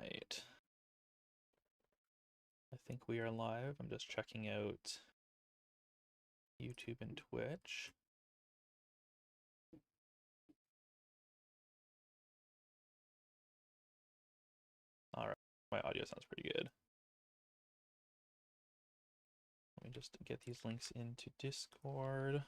right. I think we are live. I'm just checking out YouTube and Twitch. All right, my audio sounds pretty good. Let me just get these links into Discord.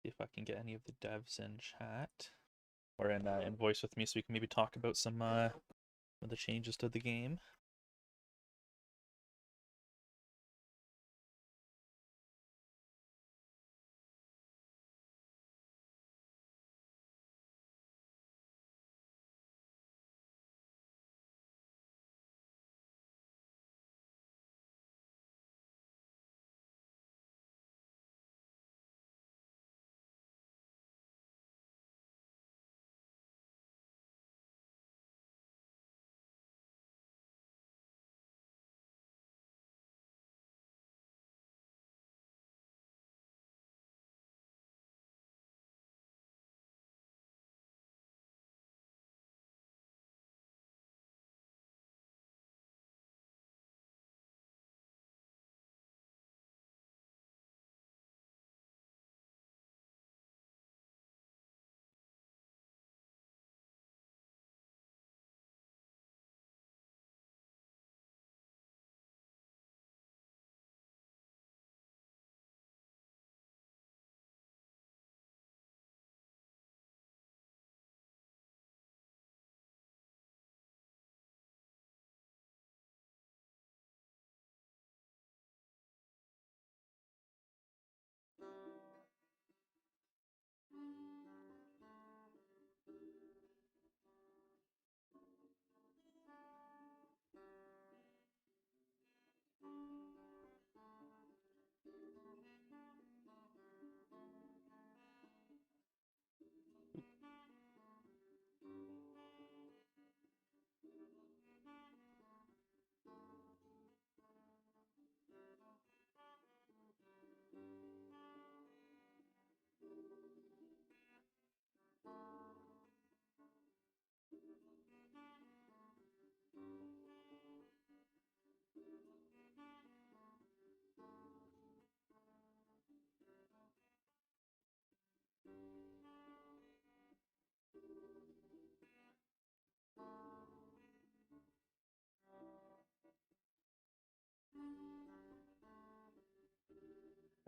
See if I can get any of the devs in chat or in voice with me, so we can maybe talk about some of the changes to the game.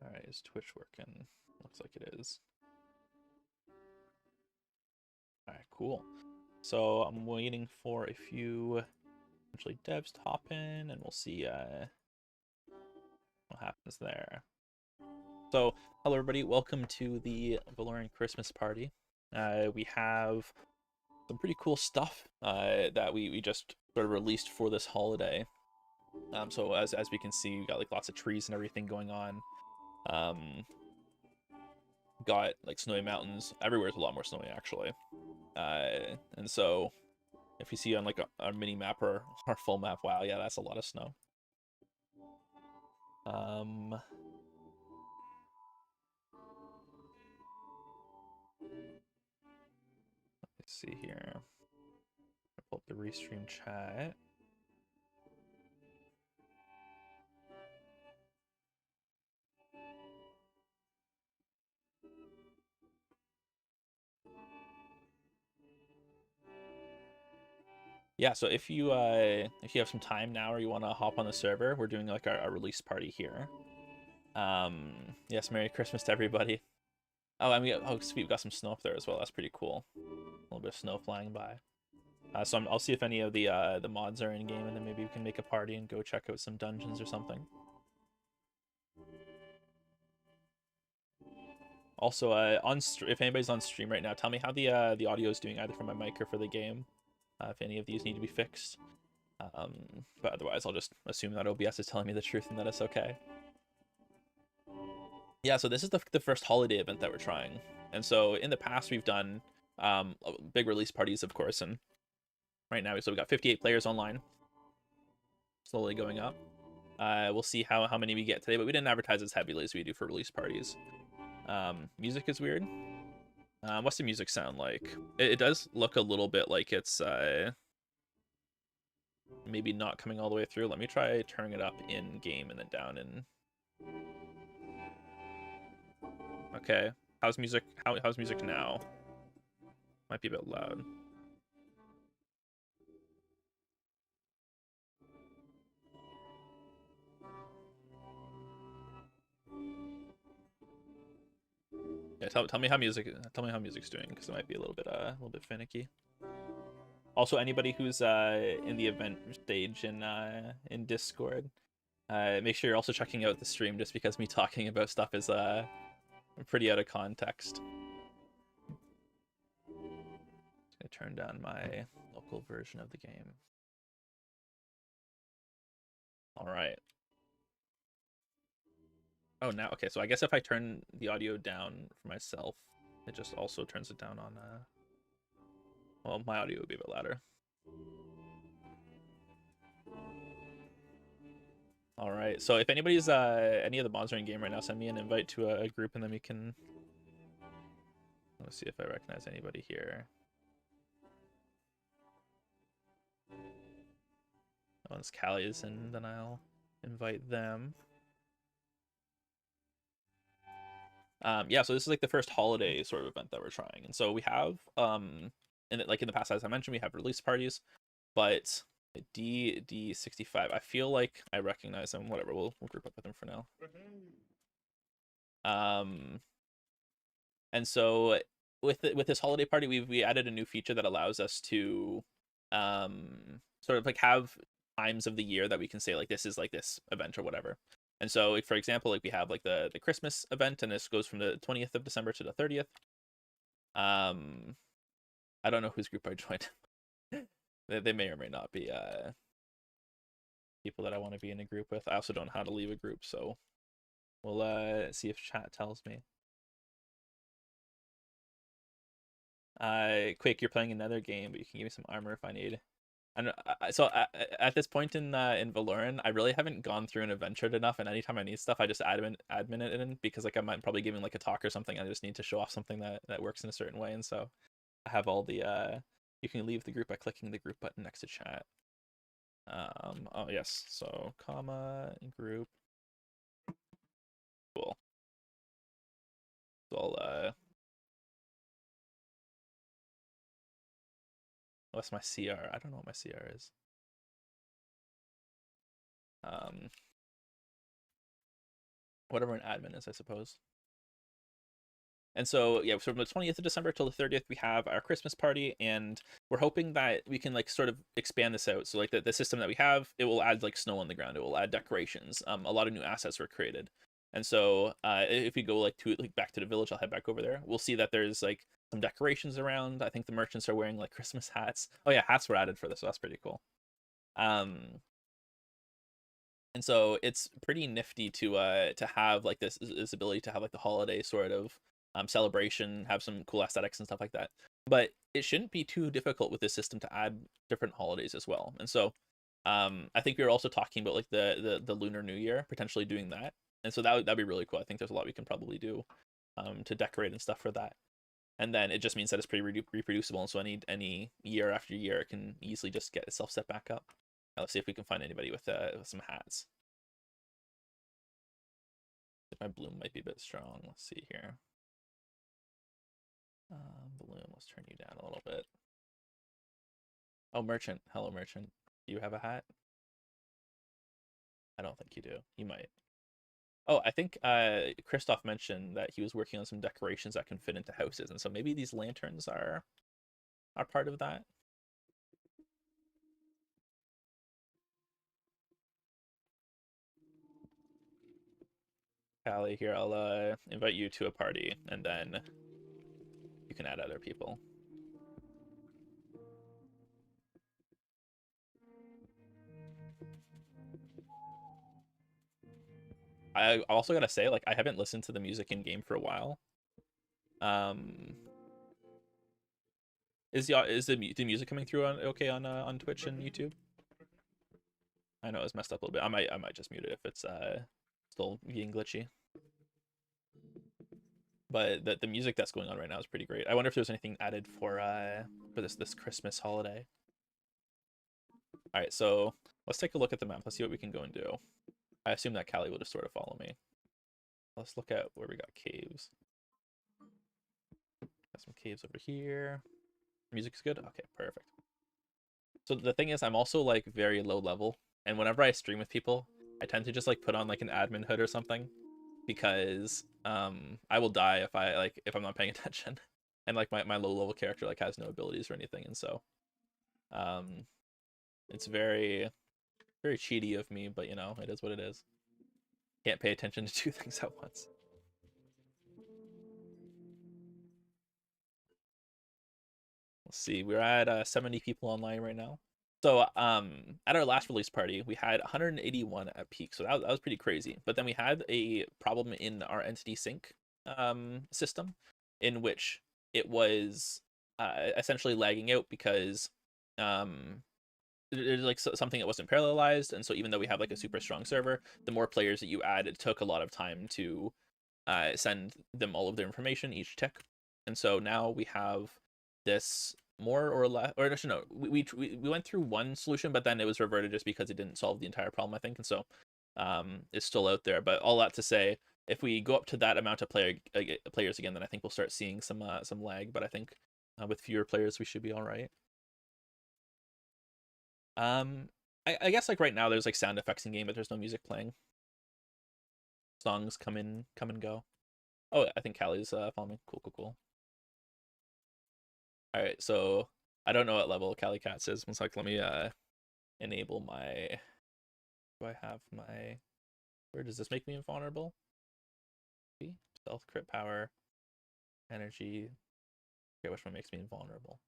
All right, is Twitch working? Looks like it is. All right, cool. So I'm waiting for a few potentially devs to hop in, and we'll see what happens there. So, hello everybody, welcome to the Veloren Christmas party. We have some pretty cool stuff that we just sort of released for this holiday. So as we can see, we got like lots of trees and everything going on. Got like snowy mountains. Everywhere's a lot more snowy actually. And so if you see on like our mini map or our full map, wow, yeah, that's a lot of snow. Let's see here. Pull up the restream chat. Yeah, so if you have some time now or you want to hop on the server, we're doing like our release party here. Yes, Merry Christmas to everybody. Oh, and oh sweet, we've got some snow up there as well. That's pretty cool. A little bit of snow flying by. So I'll see if any of the mods are in game, and then maybe we can make a party and go check out some dungeons or something. Also, if anybody's on stream right now, tell me how the audio is doing, either from my mic or for the game. If any of these need to be fixed. But otherwise, I'll just assume that OBS is telling me the truth and that it's okay. Yeah, so this is the first holiday event that we're trying. And so in the past, we've done big release parties, of course, and right now, so we got 58 players online, slowly going up. We'll see how many we get today, but we didn't advertise as heavily as we do for release parties. Music is weird. What's the music sound like? It does look a little bit like it's maybe not coming all the way through. Let me try turning it up in game and then down in. Okay, how's music? How's music now? Might be a bit loud. Yeah, tell me how music's doing, because it might be a little bit finicky. Also, anybody who's in the event stage in Discord, make sure you're also checking out the stream, just because me talking about stuff is pretty out of context. Just gonna turn down my local version of the game. All right. Oh, now okay. So I guess if I turn the audio down for myself, it just also turns it down on. Well, my audio would be a bit louder. All right. So if anybody's any of the mods are in game right now, send me an invite to a group, and then we can. Let's see if I recognize anybody here. Once Callie is in, then I'll invite them. Yeah, so this is like the first holiday sort of event that we're trying, and so we have in the past, as I mentioned, we have release parties, but D65, I feel like I recognize them. Whatever, we'll group up with them for now. And so with this holiday party, we added a new feature that allows us to sort of like have times of the year that we can say like this is like this event or whatever. And so like, for example, like we have like the Christmas event, and this goes from the 20th of December to the 30th. I don't know whose group I joined. They may or may not be people that I want to be in a group with. I also don't know how to leave a group, so we'll see if chat tells me. Quake, you're playing another game, but you can give me some armor if I need. And so at this point in Veloren, I really haven't gone through and adventured enough, and anytime I need stuff, I just admin it in, because like I might probably giving like a talk or something. I just need to show off something that works in a certain way, and so I have all the you can leave the group by clicking the group button next to chat. Oh yes, so comma group. Cool. So I'll what's my CR? I don't know what my CR is. Whatever an admin is, I suppose. And so yeah, so from the 20th of December till the 30th, we have our Christmas party, and we're hoping that we can like sort of expand this out. So like the system that we have, it will add like snow on the ground, it will add decorations. A lot of new assets were created. And so if we go like back to the village, I'll head back over there. We'll see that there's like some decorations around. I think the merchants are wearing like Christmas hats. Oh yeah, hats were added for this, so that's pretty cool. And so it's pretty nifty to have like this ability to have like the holiday sort of celebration, have some cool aesthetics and stuff like that. But it shouldn't be too difficult with this system to add different holidays as well. And so I think we were also talking about like the Lunar New Year, potentially doing that. And so that'd be really cool. I think there's a lot we can probably do to decorate and stuff for that. And then it just means that it's pretty reproducible, and so any year after year, it can easily just get itself set back up. Let's see if we can find anybody with some hats. My bloom might be a bit strong. Let's see here. Bloom, let's turn you down a little bit. Oh, merchant. Hello, merchant. Do you have a hat? I don't think you do. You might. Oh, I think Christoph mentioned that he was working on some decorations that can fit into houses, and so maybe these lanterns are part of that. Callie, here, I'll invite you to a party, and then you can add other people. I also gotta say, like, I haven't listened to the music in game for a while. Um, is the music coming through on okay on Twitch and YouTube? I know it's messed up a little bit. I might just mute it if it's still being glitchy. But the music that's going on right now is pretty great. I wonder if there's anything added for this Christmas holiday. All right, so let's take a look at the map. Let's see what we can go and do. I assume that Callie will just sort of follow me. Let's look at where we got caves. Got some caves over here. Music's good? Okay, perfect. So the thing is, I'm also like very low level, and whenever I stream with people, I tend to just like put on like an admin hood or something, because I will die if I'm not paying attention, and like my low level character like has no abilities or anything, and so um it's very very cheaty of me, but you know, it is what it is. Can't pay attention to two things at once. Let's see, we're at 70 people online right now. So at our last release party, we had 181 at peak, so that was pretty crazy. But then we had a problem in our entity sync system, in which it was essentially lagging out because there's like something that wasn't parallelized, and so even though we have like a super strong server, the more players that you add, it took a lot of time to send them all of their information each tick, and so now we have this more or less, or actually no, we went through one solution, but then it was reverted just because it didn't solve the entire problem, I think, and so it's still out there. But all that to say, if we go up to that amount of players again, then I think we'll start seeing some lag. But I think with fewer players, we should be all right. I guess like right now there's like sound effects in game, but there's no music playing. Songs come and go. Oh, I think Callie's following me. Cool. All right, so I don't know what level Callie Cats is. One sec, let me enable my. Do I have my? Where does this make me invulnerable? Stealth, crit power, energy. Okay, which one makes me invulnerable?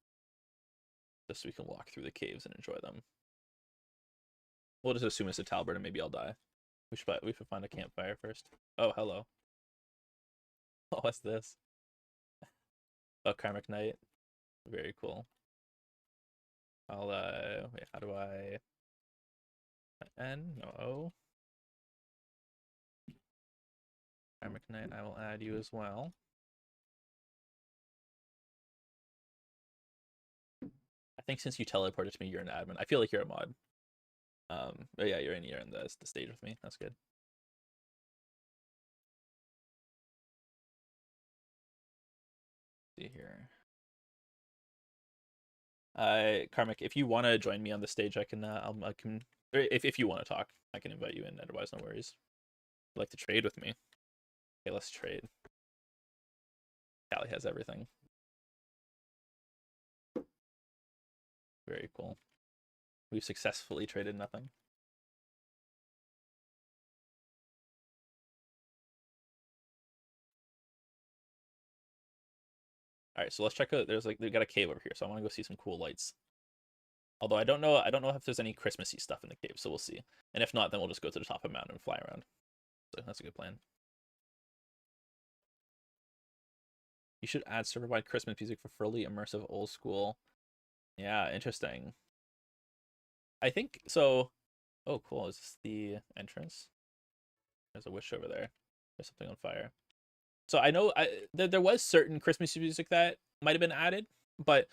Just so we can walk through the caves and enjoy them. We'll just assume it's a Talbert and maybe I'll die. We should find a campfire first. Oh, hello. Oh, what's this? Oh, Karmic Knight. Very cool. I'll wait, how do I N? No O. Karmic Knight, I will add you as well. I think since you teleported to me, you're an admin. I feel like you're a mod. But yeah, you're in the stage with me. That's good. See here. Karmic, if you want to join me on the stage, I can I can, if you want to talk, I can invite you in. Otherwise, no worries. You'd like to trade with me? Okay, let's trade. Callie has everything. Very cool. We've successfully traded nothing. All right, so let's check out. There's like they got a cave over here, so I want to go see some cool lights. Although I don't know if there's any Christmassy stuff in the cave, so we'll see. And if not, then we'll just go to the top of the mountain and fly around. So that's a good plan. You should add server-wide Christmas music for fully immersive old school. Yeah, interesting. I think so. Oh, cool. Is this the entrance? There's a wish over there. There's something on fire. So I know there was certain Christmas music that might have been added, but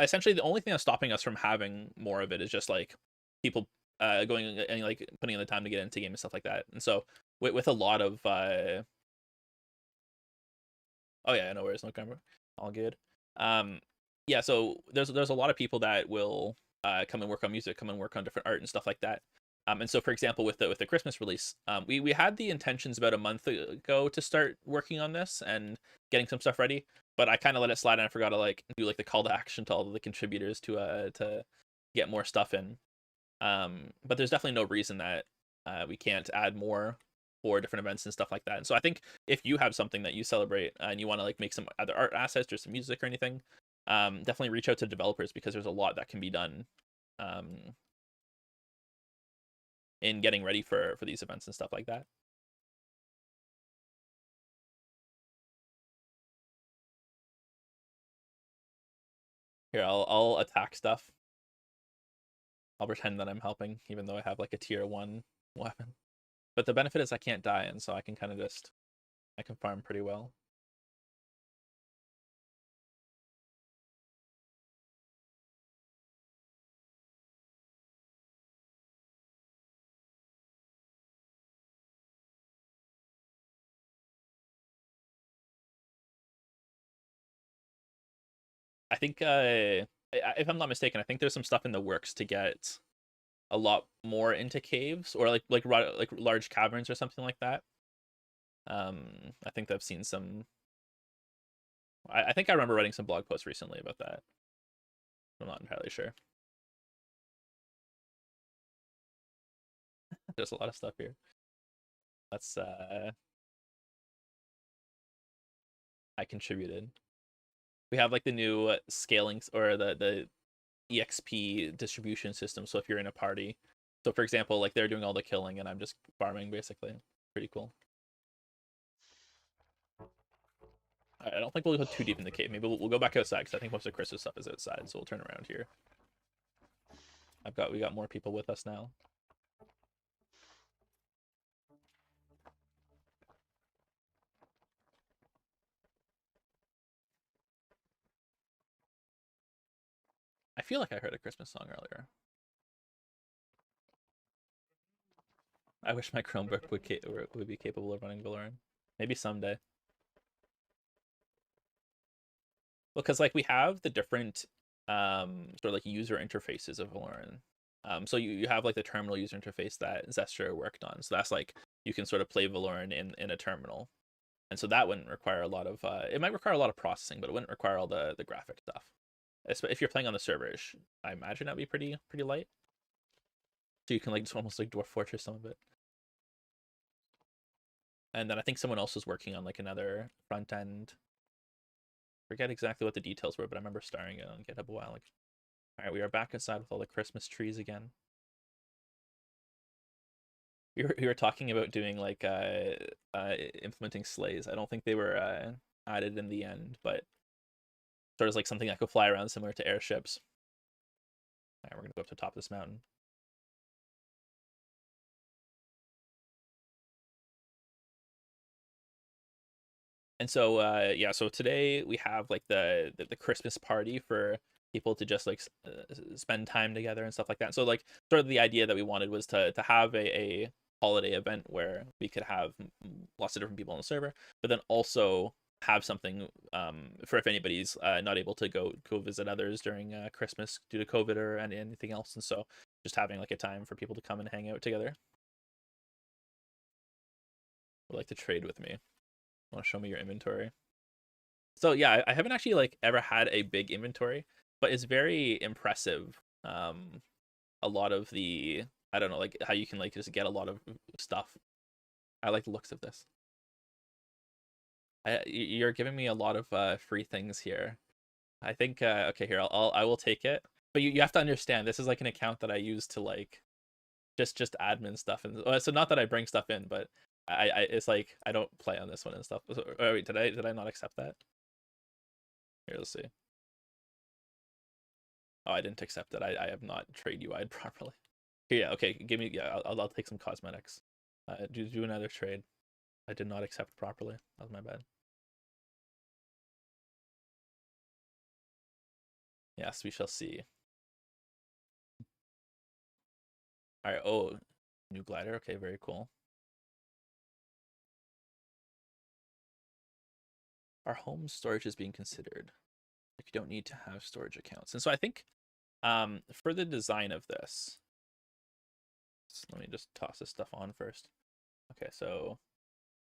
essentially the only thing that's stopping us from having more of it is just like people going and like putting in the time to get into game and stuff like that. And so with a lot of oh yeah, no worries, no camera, all good. Yeah, so there's a lot of people that will come and work on music, come and work on different art and stuff like that. And so, for example, with the Christmas release, we had the intentions about a month ago to start working on this and getting some stuff ready, but I kind of let it slide and I forgot to like do like the call to action to all of the contributors to get more stuff in. But there's definitely no reason that we can't add more for different events and stuff like that. And so I think if you have something that you celebrate and you want to like make some other art assets or some music or anything, definitely reach out to developers because there's a lot that can be done in getting ready for these events and stuff like that. Here, I'll attack stuff. I'll pretend that I'm helping, even though I have like a tier 1 weapon. But the benefit is I can't die, and so I can kind of just... I can farm pretty well. I think, if I'm not mistaken, I think there's some stuff in the works to get a lot more into caves, or like large caverns or something like that. I think I've seen some... I think I remember writing some blog posts recently about that. I'm not entirely sure. There's a lot of stuff here. That's I contributed. We have like the new scaling, or the EXP distribution system. So if you're in a party, so for example, like they're doing all the killing and I'm just farming basically. Pretty cool. I don't think we'll go too deep in the cave. Maybe we'll go back outside, because I think most of Chris's stuff is outside. So we'll turn around here. We got more people with us now. I feel like I heard a Christmas song earlier. I wish my Chromebook would be capable of running Veloren. Maybe someday. Well, because like we have the different sort of like user interfaces of Veloren. So you have like the terminal user interface that Zestra worked on. So that's like you can sort of play Veloren in a terminal. And so that wouldn't require a lot of it might require a lot of processing, but it wouldn't require all the graphic stuff. If you're playing on the servers, I imagine that'd be pretty light. So you can like just almost like Dwarf Fortress some of it. And then I think someone else was working on like another front end. Forget exactly what the details were, but I remember starring it on GitHub a while ago. All right, we are back inside with all the Christmas trees again. We were talking about doing like implementing sleighs. I don't think they were added in the end, but sort of like something that could fly around similar to airships. All right, we're gonna go up to the top of this mountain. And so yeah, so today we have like the Christmas party for people to just like spend time together and stuff like that. So like sort of the idea that we wanted was to have a holiday event where we could have lots of different people on the server, but then also have something for if anybody's not able to go visit others during Christmas due to COVID or anything else. And so just having like a time for people to come and hang out together. Would like to trade with me. Want to show me your inventory? So yeah, I haven't actually like ever had a big inventory, but it's very impressive. A lot of the... I don't know, like how you can like just get a lot of stuff. I like the looks of this. You're giving me a lot of free things here. I think okay, here I will take it. But you have to understand, this is like an account that I use to like just admin stuff, and so not that I bring stuff in, but I it's like I don't play on this one and stuff. Oh wait, did I not accept that? Here, let's see. Oh, I didn't accept it. I have not trade UI'd properly. Here, yeah, okay, give me... yeah, I'll take some cosmetics. Do another trade. I did not accept properly. That was my bad. Yes, we shall see. All right. Oh, new glider. Okay, very cool. Our home storage is being considered. Like, you don't need to have storage accounts. And so I think for the design of this, let me just toss this stuff on first. Okay, so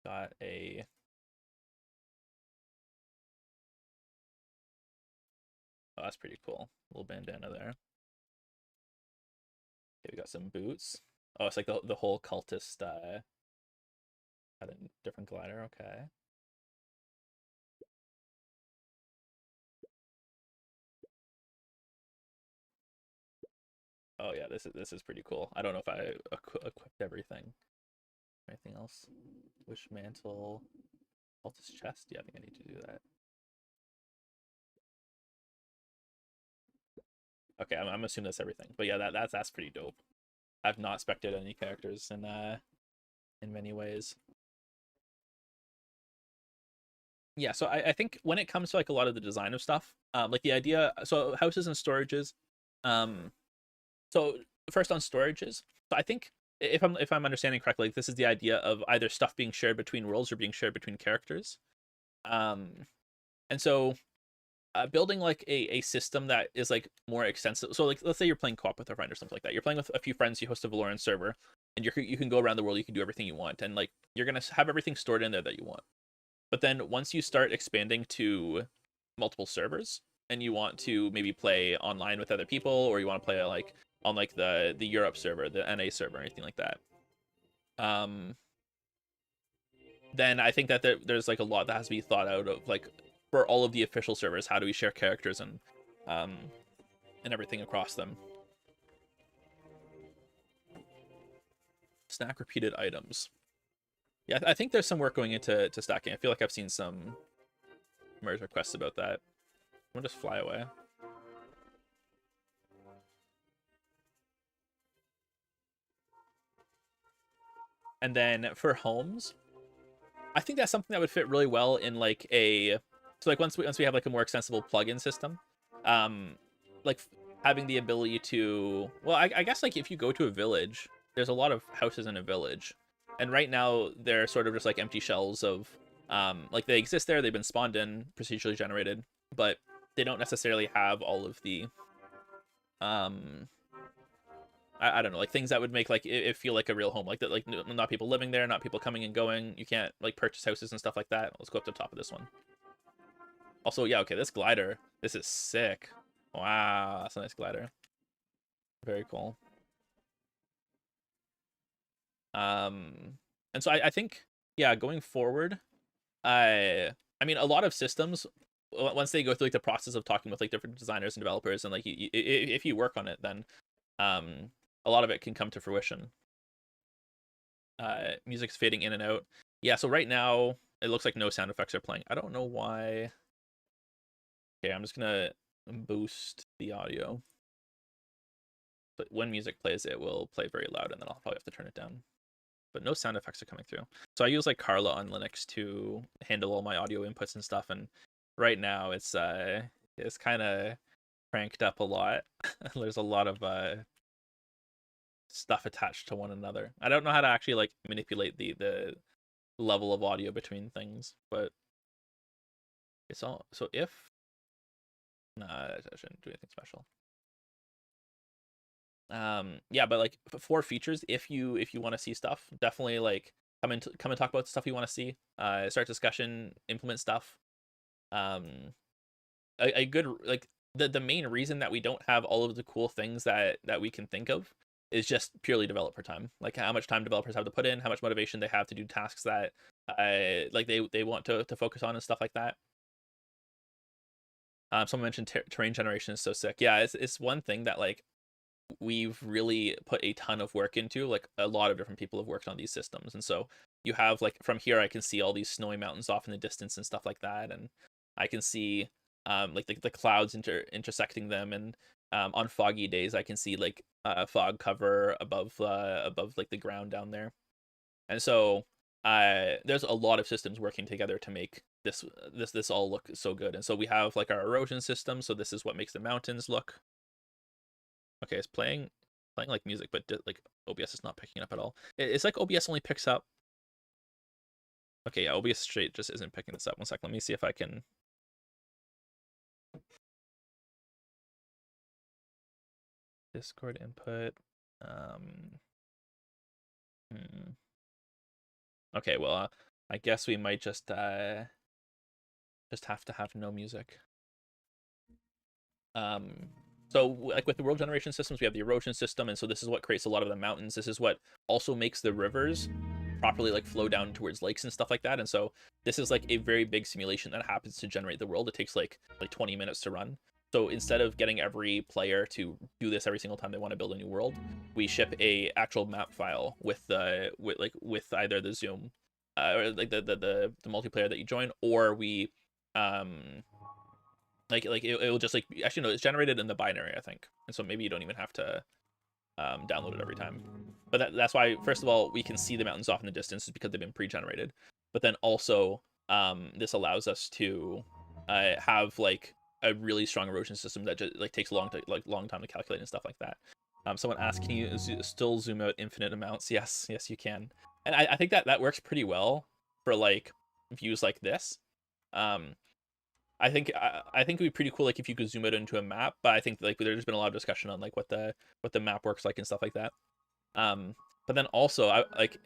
got a... oh, that's pretty cool. Little bandana there. Okay, we got some boots. Oh, it's like the whole cultist had a different glider. Okay. Oh yeah, this is pretty cool. I don't know if I equipped everything. Anything else? Wish mantle, cultist chest. Yeah, I think I need to do that. Okay, I'm assuming that's everything. But yeah, that's pretty dope. I've not spec'd any characters in many ways. Yeah, so I think when it comes to like a lot of the design of stuff, like the idea, so houses and storages, um, so first on storages, so I think if I'm understanding correctly, like, this is the idea of either stuff being shared between worlds or being shared between characters. Um, and so building like a system that is like more extensive. So like let's say you're playing co-op with a friend or something like that. You're playing with a few friends. You host a Veloren server, and you can go around the world. You can do everything you want, and like you're gonna have everything stored in there that you want. But then once you start expanding to multiple servers, and you want to maybe play online with other people, or you want to play like on like the Europe server, the NA server, or anything like that. Um, then I think that there's like a lot that has to be thought out of like for all of the official servers, how do we share characters um and everything across them. Snack repeated items. Yeah, I think there's some work going into stacking. I feel like I've seen some merge requests about that. I'm gonna just fly away. And then for homes, I think that's something that would fit really well in like a so like once we have like a more extensible plugin system, um, like having the ability to I guess like if you go to a village, there's a lot of houses in a village, and right now they're sort of just like empty shells of like they exist there, they've been spawned in, procedurally generated, but they don't necessarily have all of the um I don't know, like things that would make like it feel like a real home, like that, like not people living there, not people coming and going. You can't like purchase houses and stuff like that. Let's go up to the top of this one. Also, yeah, okay, this glider, this is sick. Wow, that's a nice glider. Very cool. And so I think, yeah, going forward, I mean, a lot of systems, once they go through like the process of talking with like different designers and developers, and like if you work on it, then a lot of it can come to fruition. Music's fading in and out. Yeah, so right now it looks like no sound effects are playing. I don't know why. Okay, I'm just gonna boost the audio. But when music plays, it will play very loud, and then I'll probably have to turn it down. But no sound effects are coming through. So I use like Carla on Linux to handle all my audio inputs and stuff, and right now it's kind of cranked up a lot. There's a lot of stuff attached to one another. I don't know how to actually like manipulate the level of audio between things, but it's all so if nah, I shouldn't do anything special. Yeah, but like for features, if you want to see stuff, definitely like come and talk about the stuff you want to see. Start discussion, implement stuff. Um, a good like the main reason that we don't have all of the cool things that we can think of is just purely developer time. Like how much time developers have to put in, how much motivation they have to do tasks that like they want to focus on and stuff like that. Someone mentioned terrain generation is so sick. Yeah, it's one thing that like we've really put a ton of work into. Like a lot of different people have worked on these systems, and so you have like from here I can see all these snowy mountains off in the distance and stuff like that, and I can see like the clouds intersecting them, and on foggy days I can see like fog cover above like the ground down there. And so there's a lot of systems working together to make this all look so good. And so we have like our erosion system, so this is what makes the mountains look. Okay, it's playing like music, but like OBS is not picking up at all. It's like OBS only picks up. Okay, yeah, OBS straight just isn't picking this up. One sec, let me see if I can. Discord input. Okay, well, I guess we might just have to have no music. So like with the world generation systems, we have the erosion system, and so this is what creates a lot of the mountains. This is what also makes the rivers properly like flow down towards lakes and stuff like that. And so this is like a very big simulation that happens to generate the world. It takes like 20 minutes to run. So instead of getting every player to do this every single time they want to build a new world, we ship a actual map file with either the Zoom or like the multiplayer that you join, or we Like it will just like actually no, it's generated in the binary, I think, and so maybe you don't even have to download it every time. But that's why, first of all, we can see the mountains off in the distance is because they've been pre-generated. But then also, this allows us to have like a really strong erosion system that just like takes a long time to calculate and stuff like that. Someone asked, can you still zoom out infinite amounts? Yes, yes, you can. And I think that works pretty well for like views like this. Um, I think it'd be pretty cool like if you could zoom it into a map, but I think like there's been a lot of discussion on like what the map works like and stuff like that. But then also I like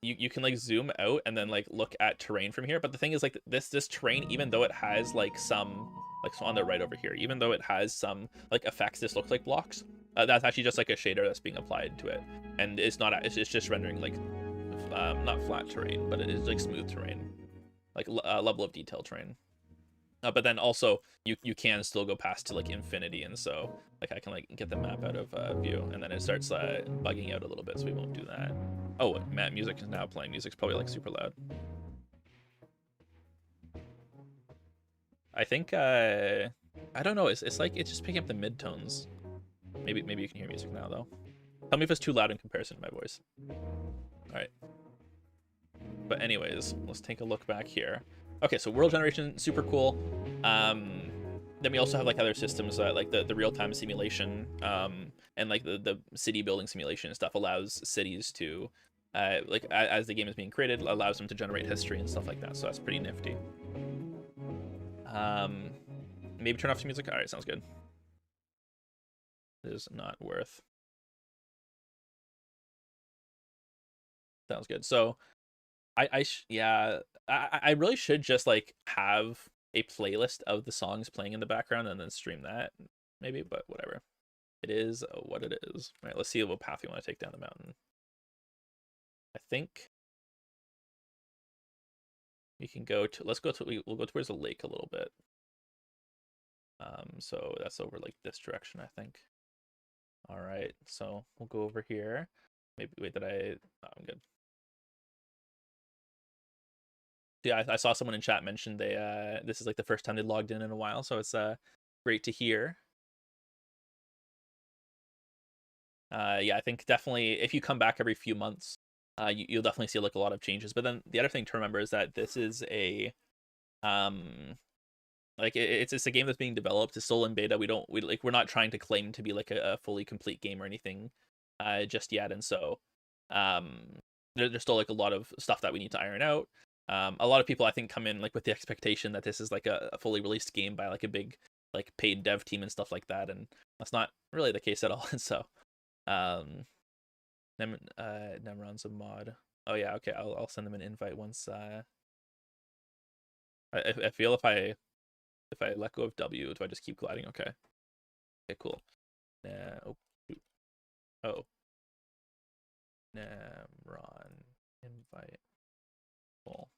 you can like zoom out and then like look at terrain from here. But the thing is like this terrain, even though it has like some like so on the right over here, even though it has some like effects, this looks like blocks. That's actually just like a shader that's being applied to it, and it's not. It's just rendering like not flat terrain, but it is like smooth terrain, like level of detail terrain. But then also you can still go past to like infinity, and so like I can like get the map out of view, and then it starts bugging out a little bit, so we won't do that. Oh, man, music is now playing. Music's probably like super loud. I think I don't know. It's like it's just picking up the midtones. Maybe you can hear music now though. Tell me if it's too loud in comparison to my voice. All right. But anyways, let's take a look back here. Okay, so world generation, super cool. Then we also have like other systems like the real-time simulation and like the city building simulation and stuff allows cities to like as the game is being created, allows them to generate history and stuff like that. So that's pretty nifty. Maybe turn off some music. All right, sounds good. It is not worth. Sounds good. So yeah, I really should just like have a playlist of the songs playing in the background and then stream that maybe, but whatever. It is what it is. All right, let's see what path we want to take down the mountain. I think we can go to, we'll go towards the lake a little bit. So that's over like this direction, I think. All right, so we'll go over here. Maybe, wait, oh, I'm good. Yeah, I saw someone in chat mention this is like the first time they logged in a while, so it's great to hear. Yeah, I think definitely if you come back every few months, you'll definitely see like a lot of changes. But then the other thing to remember is that this is a like it's a game that's being developed. It's still in beta. We're not trying to claim to be like a fully complete game or anything just yet, and so there's still like a lot of stuff that we need to iron out. A lot of people I think come in like with the expectation that this is like a fully released game by like a big like paid dev team and stuff like that, and that's not really the case at all. And so Nemron's a mod. Oh yeah, okay, I'll send them an invite once I feel if I let go of W, do I just keep gliding? Okay. Okay, cool. Oh, oh. Nemron invite. Cool.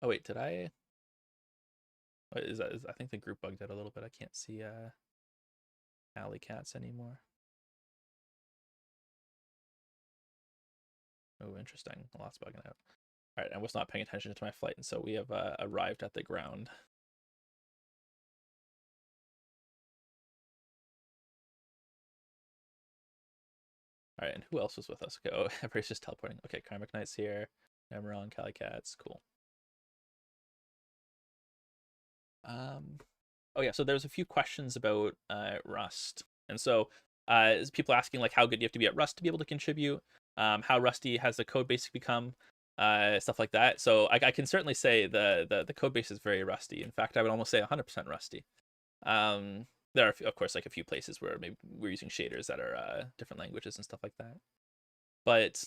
Oh wait, did I? What is that? I think the group bugged out a little bit. I can't see alley cats anymore. Oh, interesting. Lots bugging out. All right, I was not paying attention to my flight, and so we have arrived at the ground. All right, and who else was with us? Okay, oh, everybody's just teleporting. Okay, Karmic Knight's here. Emerald, Cali Cats, cool. Oh yeah, so there's a few questions about Rust, and so people asking like how good you have to be at Rust to be able to contribute, how rusty has the code base become, stuff like that. So I can certainly say the code base is very rusty. In fact, I would almost say 100% rusty. There are of course like a few places where maybe we're using shaders that are different languages and stuff like that, but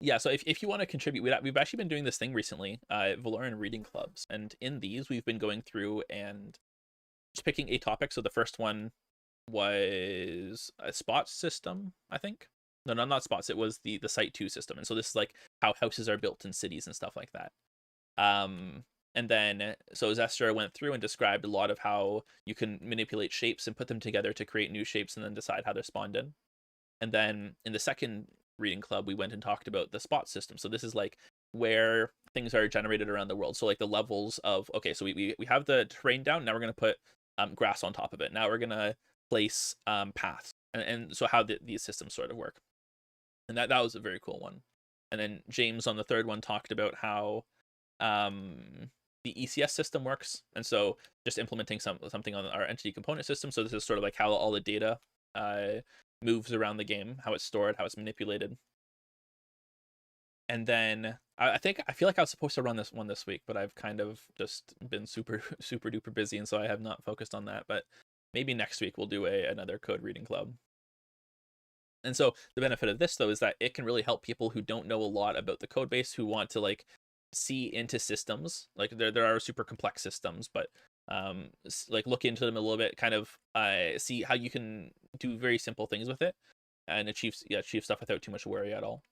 yeah, so if you want to contribute, we've actually been doing this thing recently, Veloren reading clubs, and in these we've been going through and just picking a topic. So the first one was a spots system, I think. No, not spots. It was the site 2 system, and so this is like how houses are built in cities and stuff like that. And then so Zester went through and described a lot of how you can manipulate shapes and put them together to create new shapes, and then decide how they're spawned in. And then in the second reading club, we went and talked about the spot system. So this is like where things are generated around the world. So like the levels of, okay, so we have the terrain down. Now we're going to put grass on top of it. Now we're going to place paths, and so how these systems sort of work. And that was a very cool one. And then James on the third one talked about how the ECS system works, and so just implementing something on our entity component system. So this is sort of like how all the data moves around the game, how it's stored, how it's manipulated. And then I feel like I was supposed to run this one this week, but I've kind of just been super duper busy, and so I have not focused on that. But maybe next week we'll do another code reading club. And so the benefit of this, though, is that it can really help people who don't know a lot about the code base, who want to like see into systems. Like there are super complex systems, but like look into them a little bit, kind of see how you can do very simple things with it and achieve stuff without too much worry at all.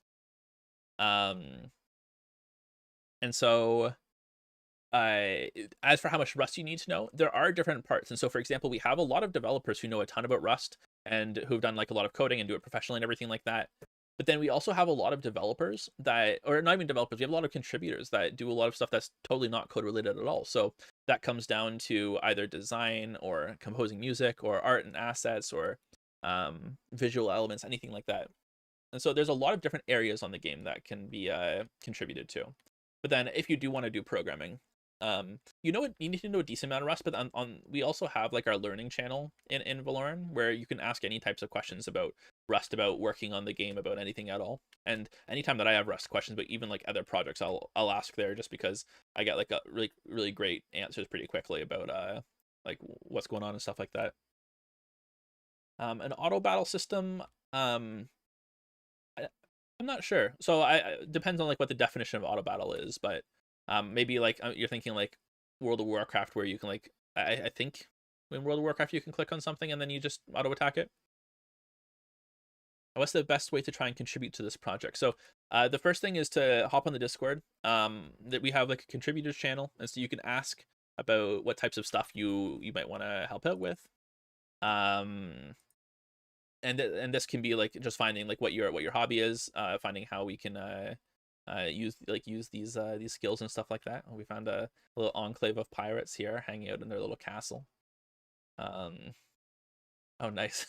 And so as for how much Rust you need to know, there are different parts. And so, for example, we have a lot of developers who know a ton about Rust and who've done like a lot of coding and do it professionally and everything like that. But then we also have a lot of developers that, or not even developers, we have a lot of contributors that do a lot of stuff that's totally not code related at all. So that comes down to either design or composing music or art and assets or visual elements, anything like that. And so there's a lot of different areas on the game that can be contributed to. But then if you do want to do programming, you need to know a decent amount of Rust, but on we also have like our learning channel in Veloren, where you can ask any types of questions about Rust, about working on the game, about anything at all. And anytime that I have Rust questions, but even like other projects, I'll ask there, just because I get like a really great answers pretty quickly about like what's going on and stuff like that. An auto battle system, I'm not sure. So I depends on like what the definition of auto battle is, but maybe like you're thinking like World of Warcraft, where you can like I think in World of Warcraft you can click on something and then you just auto attack it. What's the best way to try and contribute to this project? So the first thing is to hop on the Discord. That we have like a contributors channel, and so you can ask about what types of stuff you might want to help out with. And this can be like just finding like what your hobby is, finding how we can use these skills and stuff like that. We found a little enclave of pirates here hanging out in their little castle. Oh, nice.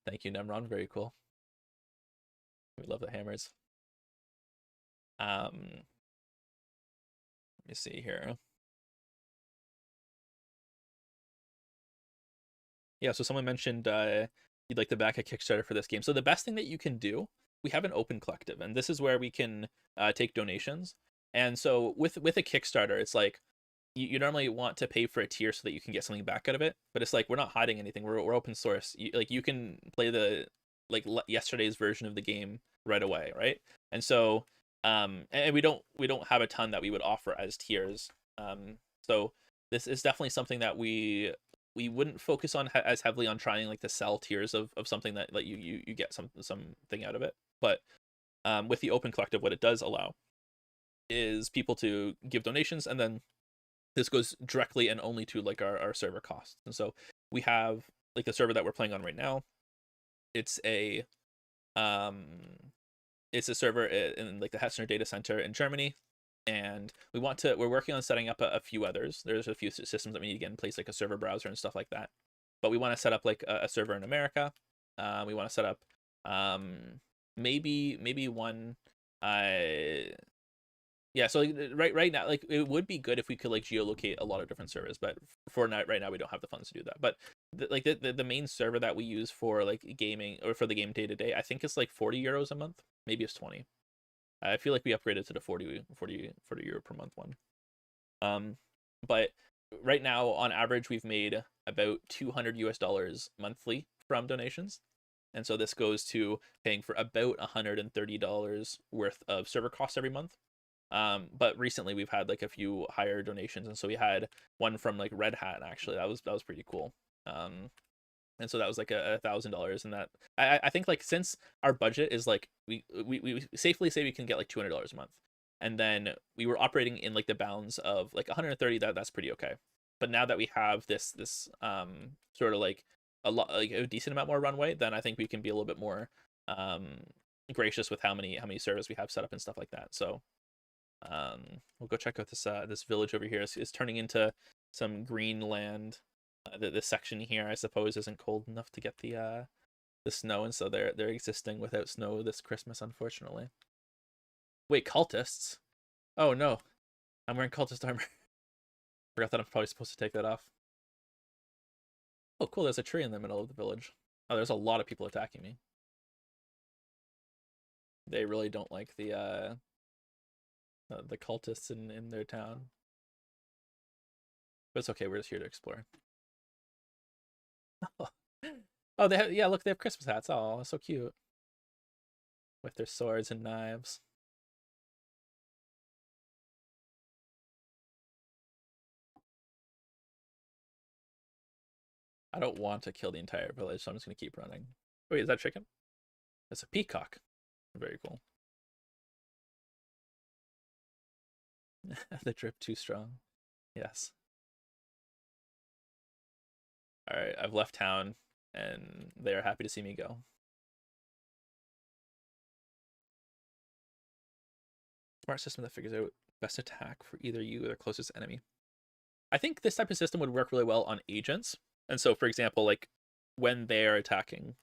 Thank you, Nemron. Very cool. We love the hammers. Let me see here. Yeah, so someone mentioned you'd like to back a Kickstarter for this game. So the best thing that you can do, we have an open collective, and this is where we can take donations. And so with a Kickstarter, it's like you normally want to pay for a tier so that you can get something back out of it, but it's like we're not hiding anything. We're open source. You can play the yesterday's version of the game right away, right? And so and we don't have a ton that we would offer as tiers. So this is definitely something that we wouldn't focus on as heavily on trying like to sell tiers of something that like you get something out of it. But with the open collective, what it does allow is people to give donations, and then this goes directly and only to like our server costs. And so we have like the server that we're playing on right now. It's a server in like the Hetzner data center in Germany, and we're working on setting up a few others. There's a few systems that we need to get in place, like a server browser and stuff like that. But we want to set up like a server in America. We want to set up maybe one yeah, so like, right now, like it would be good if we could like geolocate a lot of different servers, but right now we don't have the funds to do that. But the main server that we use for like gaming or for the game day to day, I think it's like 40 euros a month. Maybe it's 20. I feel like we upgraded to the 40 euro per month one. But right now on average we've made about $200 monthly from donations. And so this goes to paying for about $130 worth of server costs every month. But recently we've had like a few higher donations, and so we had one from like Red Hat, actually. That was pretty cool. And so that was like $1,000, and that I think like since our budget is like we safely say we can get like $200 a month, and then we were operating in like the bounds of like 130, that's pretty okay. But now that we have this sort of like a decent amount more runway, then I think we can be a little bit more gracious with how many servers we have set up and stuff like that. So we'll go check out this village over here. It's turning into some green land. This section here, I suppose, isn't cold enough to get the snow, and so they're existing without snow this Christmas, unfortunately. Wait, cultists? Oh no, I'm wearing cultist armor. Forgot that I'm probably supposed to take that off. Oh cool, there's a tree in the middle of the village. Oh, there's a lot of people attacking me. They really don't like the cultists in their town. But it's okay, we're just here to explore. Oh, they have, yeah, look, they have Christmas hats. Oh, so cute. With their swords and knives. I don't want to kill the entire village, so I'm just going to keep running. Wait, is that chicken? That's a peacock. Very cool. The drip too strong. Yes. Alright, I've left town, and they are happy to see me go. Smart system that figures out best attack for either you or the closest enemy. I think this type of system would work really well on agents. And so, for example, like when they're attacking,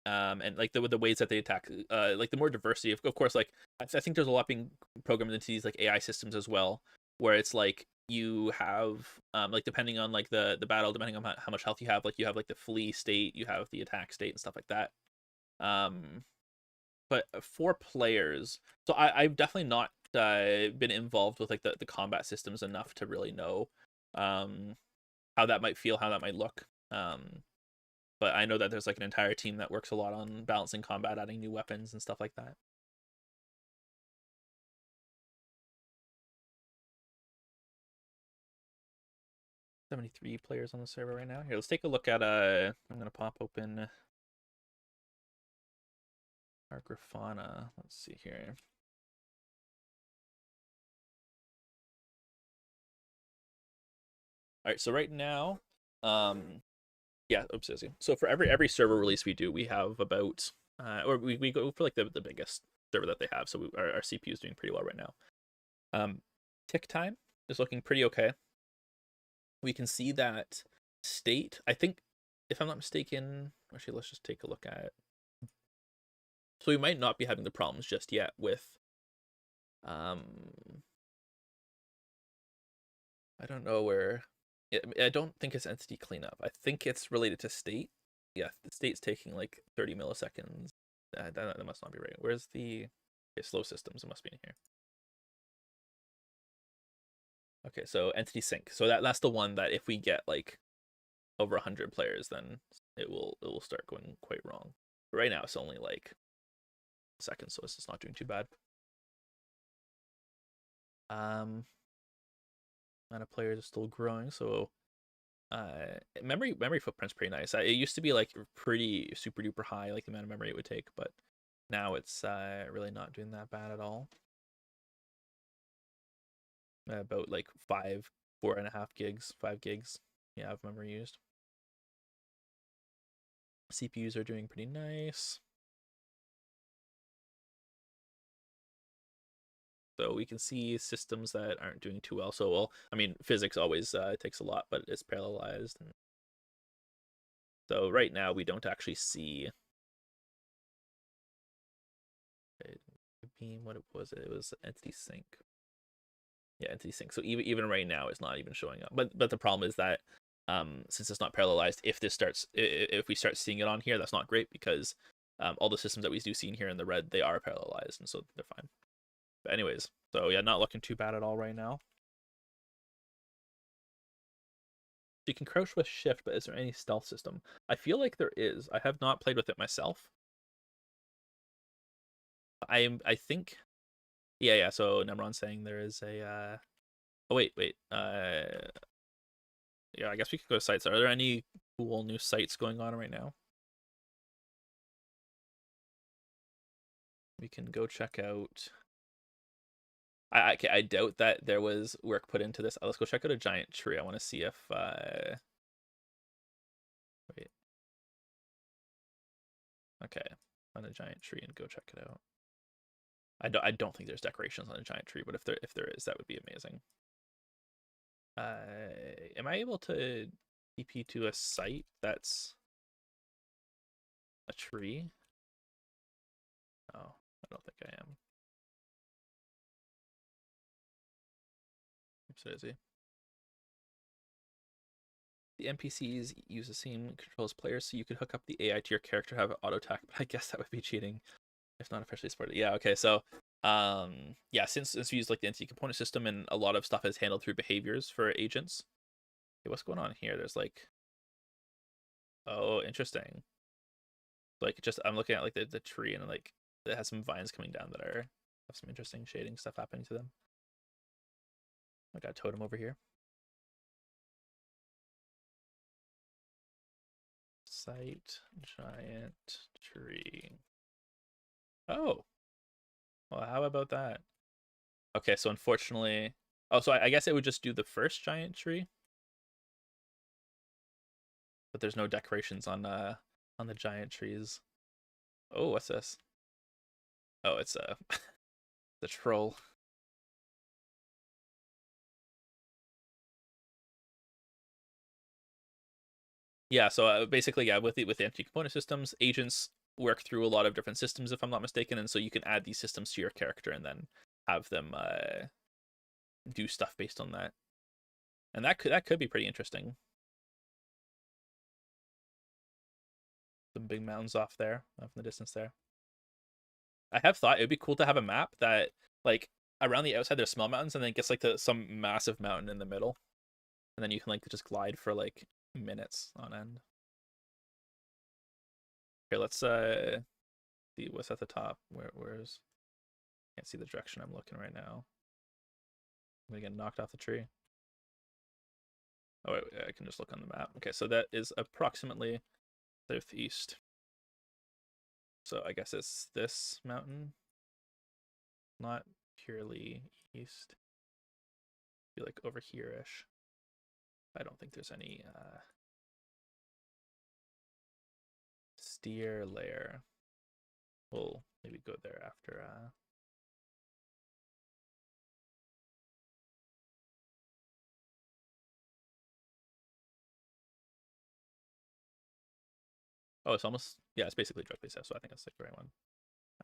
and like the ways that they attack, like the more diversity of course, like I think there's a lot being programmed into these like AI systems as well, where it's like you have like depending on like the battle, depending on how much health you have, like you have like the flee state, you have the attack state and stuff like that. But for players, so I've definitely not been involved with like the combat systems enough to really know how that might feel, how that might look. But I know that there's like an entire team that works a lot on balancing combat, adding new weapons and stuff like that. $73 players on the server right now. Here, let's take a look at I'm gonna pop open our Grafana. Let's see here. All right, so right now, yeah, oops, so for every server release we do, we have about or we go for like the biggest server that they have. So our CPU is doing pretty well right now. Tick time is looking pretty okay. We can see that state. I think, if I'm not mistaken, actually, let's just take a look at it. So we might not be having the problems just yet with I don't know where. I don't think it's entity cleanup. I think it's related to state. Yeah, the state's taking like 30 milliseconds. That must not be right. Where's the slow systems? It must be in here. Okay, so entity sync. So that's the one that if we get like over 100 players, then it will start going quite wrong. But right now it's only like seconds, so it's just not doing too bad. Amount of players are still growing, so memory footprint's pretty nice. It used to be like pretty super duper high, like the amount of memory it would take, but now it's really not doing that bad at all. About like 4.5 gigs, 5 gigs, yeah, of memory used. CPUs are doing pretty nice. So we can see systems that aren't doing too well. So, well, I mean, physics always takes a lot, but it's parallelized. And so right now we don't actually see. What was it? It was entity sync. Yeah, entity sync. So even right now, it's not even showing up. But the problem is that since it's not parallelized, if we start seeing it on here, that's not great because all the systems that we do see in here in the red, they are parallelized, and so they're fine. But anyways, so yeah, not looking too bad at all right now. You can crouch with shift, but is there any stealth system? I feel like there is. I have not played with it myself. I think, yeah. So Nemron's saying there is a. Oh wait. Yeah, I guess we could go to sites. Are there any cool new sites going on right now? We can go check out. I doubt that there was work put into this. Let's go check out a giant tree. I want to see if wait. Okay, find the giant tree and go check it out. I don't think there's decorations on a giant tree, but if there is, that would be amazing. Am I able to TP to a site that's a tree? Oh, I don't think I am. So is he? The NPCs use the same controls players, so you could hook up the AI to your character, have auto attack, but I guess that would be cheating if not officially supported. Yeah, okay, so yeah, since we use like the entity component system and a lot of stuff is handled through behaviors for agents. Okay, what's going on here? There's like, oh, interesting. Like just I'm looking at like the tree and like it has some vines coming down that have some interesting shading stuff happening to them. I got a totem over here. Site giant tree. Oh, well, how about that? Okay, so unfortunately, oh, so I guess it would just do the first giant tree, but there's no decorations on the giant trees. Oh, what's this? Oh, it's the troll. Yeah, so basically, yeah, with the anti-component systems, agents work through a lot of different systems, if I'm not mistaken, and so you can add these systems to your character and then have them do stuff based on that, and that could be pretty interesting. Some big mountains off in the distance there. I have thought it would be cool to have a map that like around the outside there's small mountains and then it gets like some massive mountain in the middle, and then you can like just glide for like minutes on end. Here, let's see what's at the top. Where's can't see the direction I'm looking right now. I'm gonna get knocked off the tree. Oh wait, I can just look on the map. Okay, so that is approximately southeast. So I guess it's this mountain, not purely east. Be like over here-ish. I don't think there's any steer layer. We'll maybe go there after oh, it's almost, yeah, it's basically directly south, so I think that's like the right one.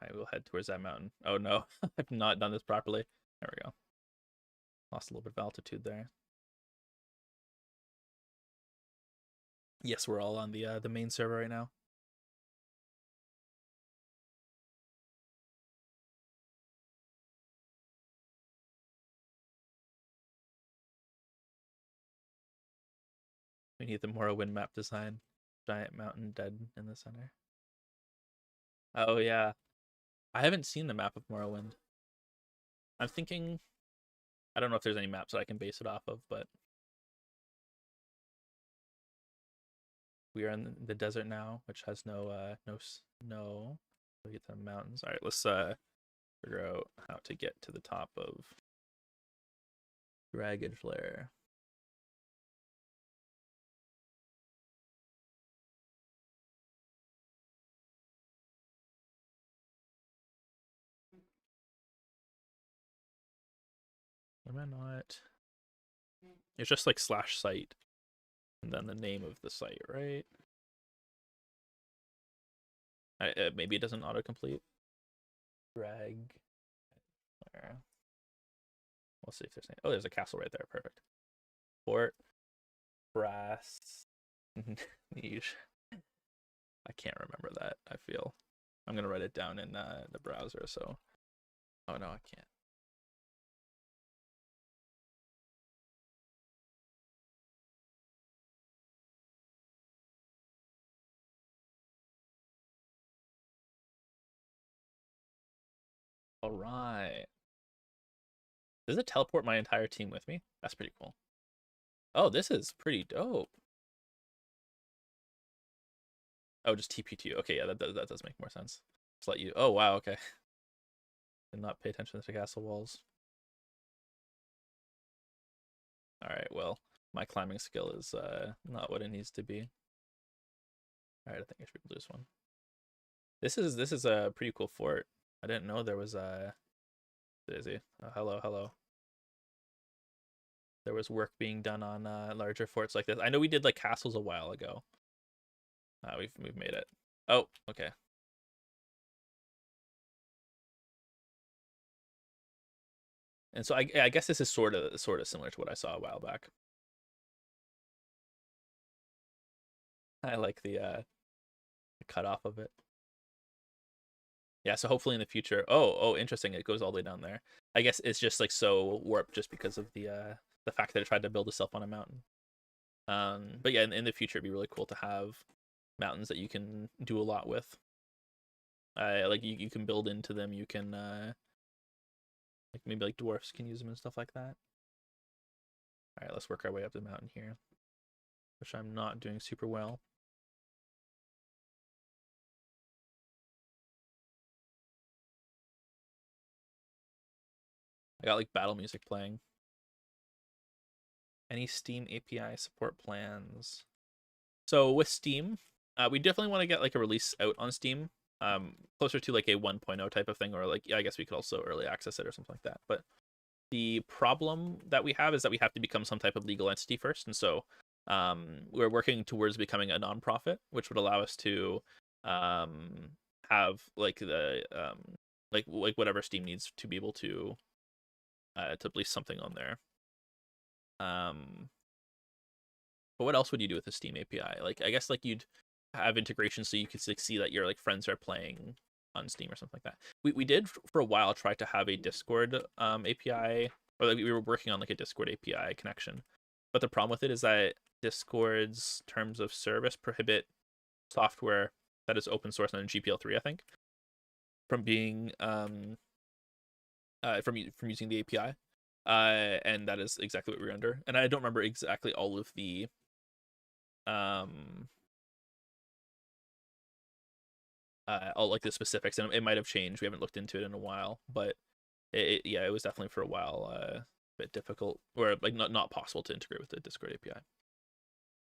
All right, we'll head towards that mountain. Oh no, I've not done this properly. There we go. Lost a little bit of altitude there. Yes, we're all on the main server right now. We need the Morrowind map design. Giant mountain dead in the center. Oh yeah, I haven't seen the map of Morrowind. I'm thinking, I don't know if there's any maps that I can base it off of, but we are in the desert now, which has no snow. We get to the mountains. All right, let's figure out how to get to the top of Draggage Lair. Am I not? It's just like slash site and then the name of the site, right? Maybe it doesn't autocomplete. Drag. There. We'll see if there's any. Oh, there's a castle right there. Perfect. Fort. Brass. Niche. I can't remember that, I feel. I'm going to write it down in the browser, so. Oh, no, I can't. All right. Does it teleport my entire team with me? That's pretty cool. Oh, this is pretty dope. Oh, just TP2. Okay, yeah, that does make more sense. Just let you. Oh, wow, okay. Did not pay attention to the castle walls. All right, well, my climbing skill is not what it needs to be. All right, I think I should be able to do this one. This is a pretty cool fort. I didn't know there was a Daisy. Oh, hello, hello. There was work being done on larger forts like this. I know we did like castles a while ago. We've made it. Oh, okay. And so I guess this is sort of similar to what I saw a while back. I like the cutoff of it. Yeah, so hopefully in the future. Oh, interesting. It goes all the way down there. I guess it's just like so warped just because of the fact that it tried to build itself on a mountain. But yeah, in the future, it'd be really cool to have mountains that you can do a lot with. Like you can build into them. You can like maybe like dwarfs can use them and stuff like that. All right, let's work our way up the mountain here, which I'm not doing super well. I got like battle music playing. Any Steam API support plans? So with Steam, we definitely want to get like a release out on Steam, closer to like a 1.0 type of thing, or like yeah, I guess we could also early access it or something like that. But the problem that we have is that we have to become some type of legal entity first, and so we're working towards becoming a nonprofit, which would allow us to have like the like whatever Steam needs to be able to release something on there. But what else would you do with the Steam API? Like, I guess like you'd have integration so you could like, see that your like friends are playing on Steam or something like that. We did for a while try to have a Discord API, or like we were working on like a Discord API connection. But the problem with it is that Discord's terms of service prohibit software that is open source on GPL3, I think, from being from using the API. And that is exactly what we're under. And I don't remember exactly all of the all like the specifics, and it might have changed. We haven't looked into it in a while, but yeah, it was definitely for a while a bit difficult, or like not possible to integrate with the Discord API.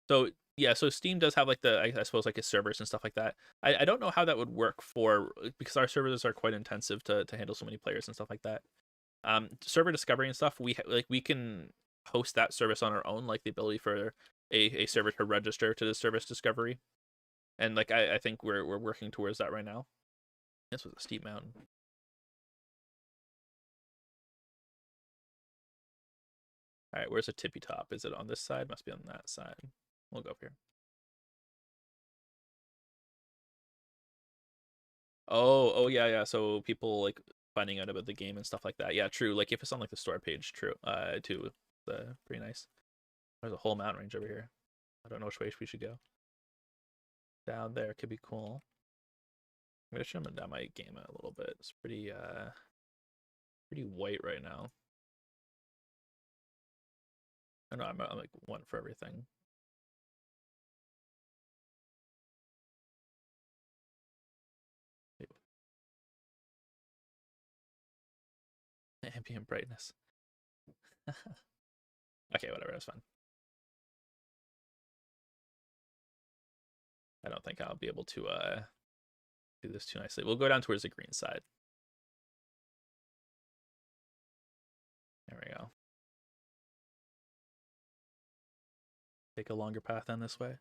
So yeah, so Steam does have like I suppose like its servers and stuff like that. I don't know how that would work for, because our servers are quite intensive to handle so many players and stuff like that. Server discovery and stuff, we can host that service on our own, like the ability for a server to register to the service discovery, and like I think we're working towards that right now. This was a steep mountain. All right, where's the tippy top? Is it on this side? Must be on that side. We'll go up here. Oh yeah. So people like finding out about the game and stuff like that. Yeah, true. Like if it's on like the store page, true. Too, pretty nice. There's a whole mountain range over here. I don't know which way we should go. Down there could be cool. I'm gonna trim down my game a little bit. It's pretty white right now. I know I'm like one for everything. Ambient brightness. Okay, whatever, that's fine. I don't think I'll be able to do this too nicely. We'll go down towards the green side. There we go. Take a longer path down this way.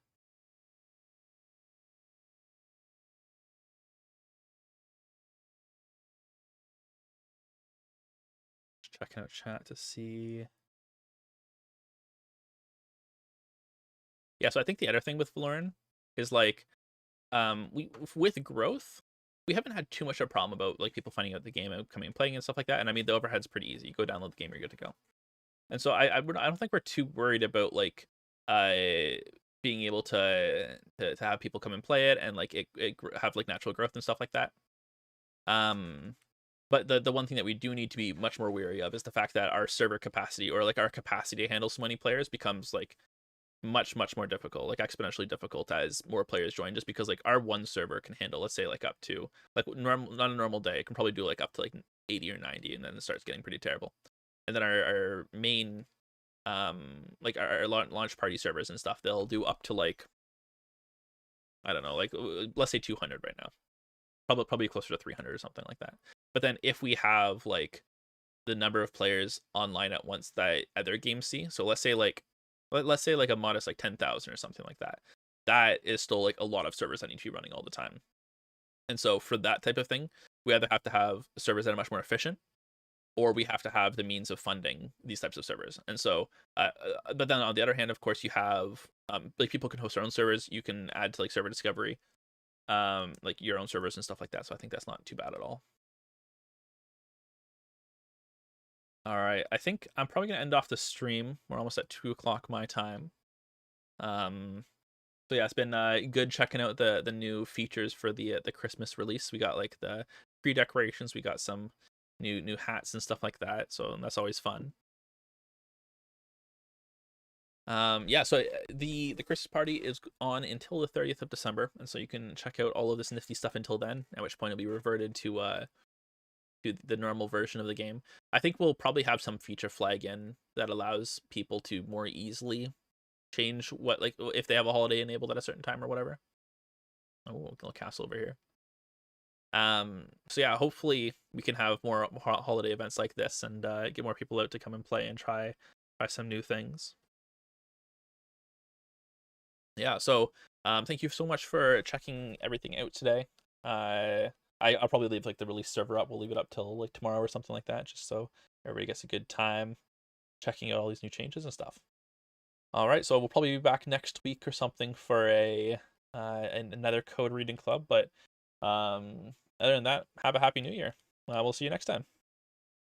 Just checking out chat to see. Yeah, so I think the other thing with Veloren is like we with growth, we haven't had too much of a problem about like people finding out the game and coming and playing and stuff like that. And I mean the overhead's pretty easy. You go download the game, you're good to go. And so I don't think we're too worried about like being able to have people come and play it, and like it have like natural growth and stuff like that. But the one thing that we do need to be much more wary of is the fact that our server capacity, or like our capacity to handle so many players, becomes like much more difficult, like exponentially difficult as more players join, just because like our one server can handle, let's say, like up to like normal, not a normal day, it can probably do like up to like 80 or 90, and then it starts getting pretty terrible. And then our main like our launch party servers and stuff, they'll do up to like, I don't know, like let's say 200 right now. probably closer to 300 or something like that. But then if we have like the number of players online at once that other games see, so let's say like a modest like 10,000 or something like that, that is still like a lot of servers that need to be running all the time. And so for that type of thing, we either have to have servers that are much more efficient, or we have to have the means of funding these types of servers. And so, but then on the other hand, of course, you have like people can host their own servers. You can add to like server discovery, like your own servers and stuff like that. So I think that's not too bad at all. All right, I think I'm probably gonna end off the stream. We're almost at 2 o'clock my time. So yeah, it's been good checking out the new features for the Christmas release. We got like the pre decorations. We got some new hats and stuff like that. So that's always fun. Yeah, so the Christmas party is on until the 30th of December, and so you can check out all of this nifty stuff until then. At which point it'll be reverted to the normal version of the game. I think we'll probably have some feature flag in that allows people to more easily change what, like, if they have a holiday enabled at a certain time or whatever. Oh, little castle over here. So yeah, hopefully we can have more holiday events like this and get more people out to come and play and try some new things. Yeah, so thank you so much for checking everything out today. I'll probably leave like the release server up. We'll leave it up till like tomorrow or something like that, just so everybody gets a good time checking out all these new changes and stuff. All right, so we'll probably be back next week or something for another code reading club. But other than that, have a happy new year. We'll see you next time.